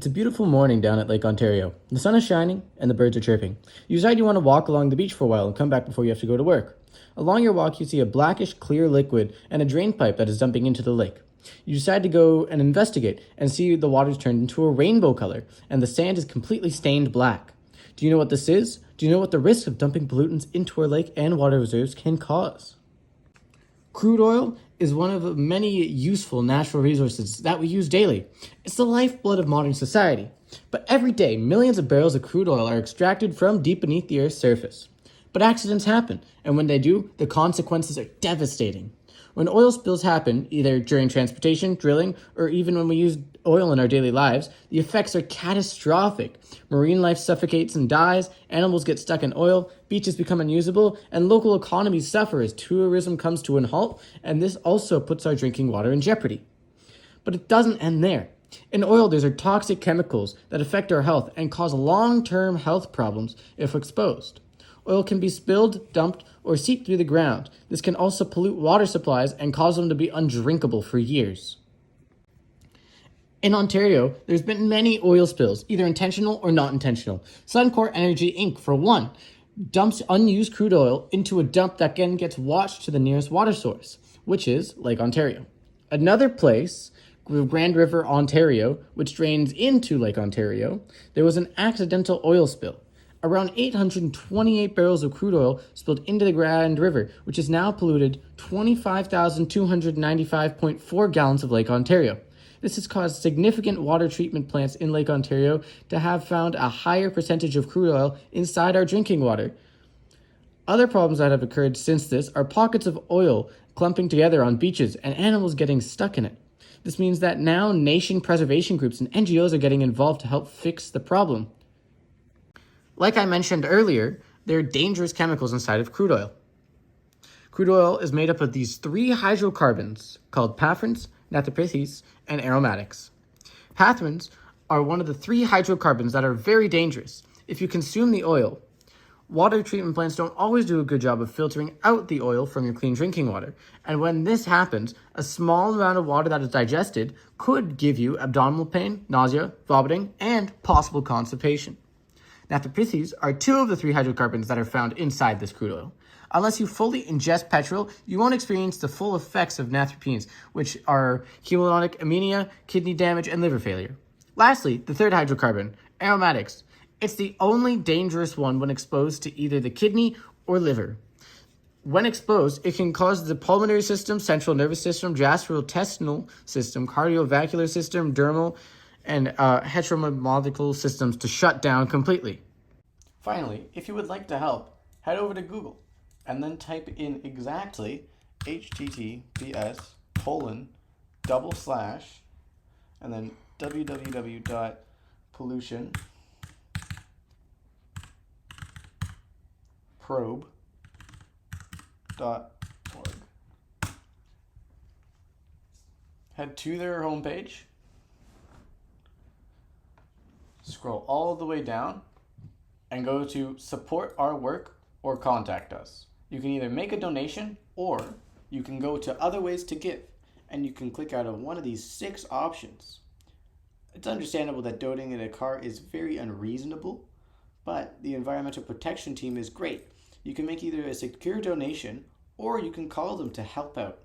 It's a beautiful morning down at Lake Ontario. The sun is shining and the birds are chirping. You decide you want to walk along the beach for a while and come back before you have to go to work. Along your walk, you see a blackish clear liquid and a drain pipe that is dumping into the lake. You decide to go and investigate and see the water's turned into a rainbow color and the sand is completely stained black. Do you know what this is? Do you know what the risk of dumping pollutants into our lake and water reserves can cause? Crude oil is one of many useful natural resources that we use daily. It's the lifeblood of modern society. But every day, millions of barrels of crude oil are extracted from deep beneath the Earth's surface. But accidents happen, and when they do, the consequences are devastating. When oil spills happen, either during transportation, drilling, or even when we use oil in our daily lives, the effects are catastrophic. Marine life suffocates and dies, animals get stuck in oil, beaches become unusable, and local economies suffer as tourism comes to a halt, and this also puts our drinking water in jeopardy. But it doesn't end there. In oil, there are toxic chemicals that affect our health and cause long-term health problems if exposed. Oil can be spilled, dumped, or seep through the ground. This can also pollute water supplies and cause them to be undrinkable for years. In Ontario, there's been many oil spills, either intentional or not intentional. Suncor Energy Inc., for one, dumps unused crude oil into a dump that again gets washed to the nearest water source, which is Lake Ontario. Another place, Grand River, Ontario, which drains into Lake Ontario, there was an accidental oil spill. Around 828 barrels of crude oil spilled into the Grand River, which has now polluted 25,295.4 gallons of Lake Ontario. This has caused significant water treatment plants in Lake Ontario to have found a higher percentage of crude oil inside our drinking water. Other problems that have occurred since this are pockets of oil clumping together on beaches and animals getting stuck in it. This means that now nation preservation groups and NGOs are getting involved to help fix the problem. Like I mentioned earlier, there are dangerous chemicals inside of crude oil. Crude oil is made up of these three hydrocarbons called pathogens, naphthalene, and aromatics. Pathogens are one of the three hydrocarbons that are very dangerous. If you consume the oil, water treatment plants don't always do a good job of filtering out the oil from your clean drinking water. And when this happens, a small amount of water that is digested could give you abdominal pain, nausea, vomiting, and possible constipation. Naphthalene are two of the three hydrocarbons that are found inside this crude oil. Unless you fully ingest petrol, you won't experience the full effects of naphthalenes, which are hemolytic anemia, kidney damage, and liver failure. Lastly, the third hydrocarbon, aromatics. It's the only dangerous one when exposed to either the kidney or liver. When exposed, it can cause the pulmonary system, central nervous system, gastrointestinal system, cardiovascular system, dermal, and heteromolecular systems to shut down completely. Finally, if you would like to help, head over to Google and then type in exactly https:// and then www.pollutionprobe.org. Head to their homepage. Scroll all the way down and go to support our work or contact us. You can either make a donation or you can go to other ways to give and you can click out of one of these 6 options. It's understandable that donating a car is very unreasonable, but the environmental protection team is great. You can make either a secure donation or you can call them to help out.